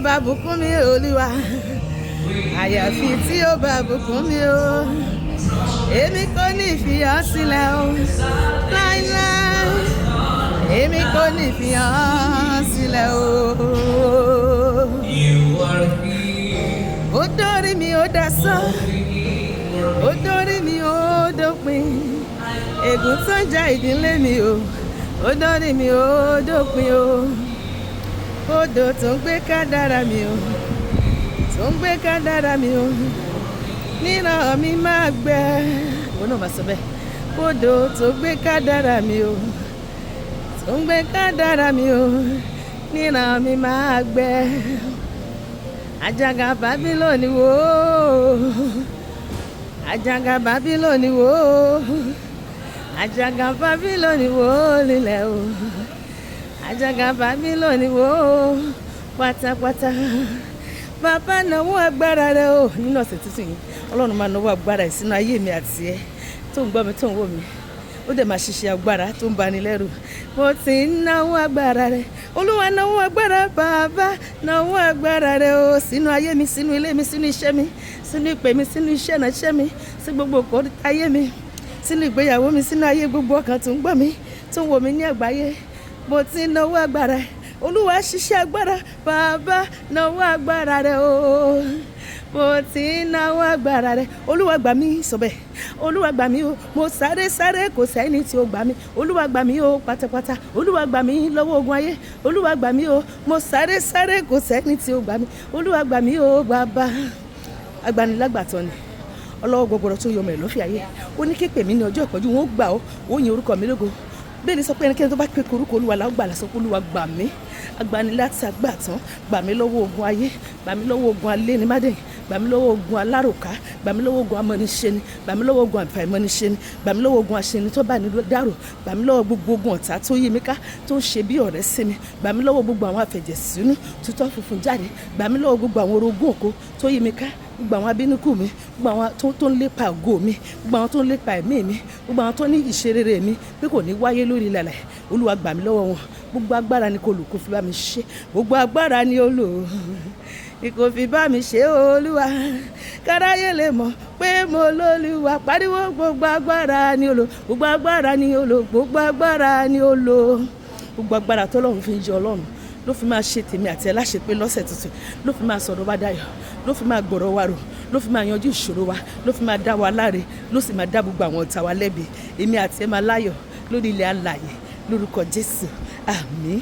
bá bùkún mi Olúwa àyàfi tí ó bá bùkún mi o èmi kò ní fi ọ́ sílẹ̀ o láíláí èmi kò ní fi ọ́ sílẹ̀ o. Ó dórí mi ó dasán ó dórí mi ó dópin ègún tó ń ja ìdílé mi o ó dórí mi ó dópin o odò tó ń gbé kádàrá mi o tó ń gbé kádàrá mi o níran mi máa gbẹ òun náà máa sọ bẹ́ẹ̀ odò tó gbé kádàrá mi o tó ń gbé kádàrá mi o níran mi máa gbẹ àjàgà Bábílónì wó àjàgà Bábílónì wó àjàgà Bábílónì wó lílẹ̀ o àjàgà Bábílónì wó pátápátá bàbá náwó agbára rẹ o nínú ọ̀sẹ̀ tuntun yìí ọlọ́run máa náwó agbára ẹ̀ sínú ayé mi àti ẹ tó ń gbọ́ mi tó ń wò mí ó dẹ̀ máa ṣiṣẹ́ agbára tó ń bani lẹ́rù mo ti ń náwó agbára rẹ olúwa náwó agbára bàbá náwó agbára rẹ o sínú ayé mi sínú ilé mi sínú iṣẹ́ mi sínú ìpè mi sínú iṣẹ́ ìránṣẹ́ mi sí gbogbo òkò ayé mi sínú ìgbéyàwó mi sínú ayé gbogbo ọkàn tó ń gbọ́ mi tó ń wò mí ní àgbáyé mo ti ń náwó agbára olúwa ṣiṣẹ́ agbára bàbá náwó agbára rẹ o mo ti ń náwó agbára rẹ olúwa gbà mí sọ bẹ́ẹ̀ olúwa gbà mí o mo sáré sáré kò sẹ́ni tí ó gbà mí olúwa gbà mí o pátápátá olúwa gbà mí lọ́wọ́ ogun ayé olúwa gbà mí o mo sáré sáré kò sẹ́ni tí ó gbà mí olúwa gbà mí o bàbá agbanilágbàtọ́ ni ọlọ́wọ́ gbogbo tó yọmọ ẹ̀ lọ́fì ayé ó ní képe mi ní ọjọ́ ìpọ́njú wọn ó gbà ó yin orúkọ mi lógo bẹ́ẹ̀ ni sọ pé ẹnikẹ́ni tó bá pe orúkọ olúwa la ó gbà lásán pé olúwa gbà mí agbaniláti àgbàtàn gbà mí lọ́wọ́ ogun ayé gbà mí lọ́wọ́ ogun alénimádẹ́yìn gbà mí lọ́wọ́ ogun aláròká gbà mí lọ́wọ́ ogun amọ́niṣẹ́ni gbà mí lọ́wọ́ ogun àìfàìmọ́niṣẹ́ni gbà mí lọ́wọ́ ogun aṣẹ́ni tó bá ní dárò gbà mí lọ́wọ́ gbogbo ogun ọ̀tá tó yí mi ká tó ń ṣe bí ọ̀rẹ́ sí mi gbà mí lọ́wọ́ gbogbo àwọn afẹ̀jẹ̀sínú tutọ́ funfun jáde gbà mí lọ́wọ́ gbogbo àwọn orogún òkó tó yí mi ká gbogbo àwọn abínúkù mi gbogbo àwọn tó ń lépa ògo mi gbogbo àwọn tó ń lépa ẹ̀mí mi gbogbo àwọn tó ní ìṣerere mi pé kò ní wáyé lórí ilẹ̀ olúwa gbà mí lọ́wọ́ wọn gbogbo agbára ni kò lù kó fi bá mi ṣe gbogbo agbára ni ó lò kò fi bá mi ṣe olúwa káráyé lè mọ̀ pé mo lólúwa pariwo gbogbo agbára ni ó lò gbogbo agbára ni ó lò gbogbo agbára ni ó lò gbogbo agbára tọ́lọ́run fi ń jẹ ọlọ́run ló fi máa ṣe tèmi àti ẹ láṣepé lọ́sẹ̀ tuntun ló fi máa sọ̀rọ̀ wá dayọ̀ ló fi máa gbọ̀rọ̀ wa rò ló fi máa yanjú ìṣòro wa ló fi máa dá wa láre ló sì máa dá gbogbo àwọn ọ̀tá wa lẹ́bi èmi àti ẹ máa láyọ̀ lórí ilẹ̀ alààyè lórúkọ Jésù àmín.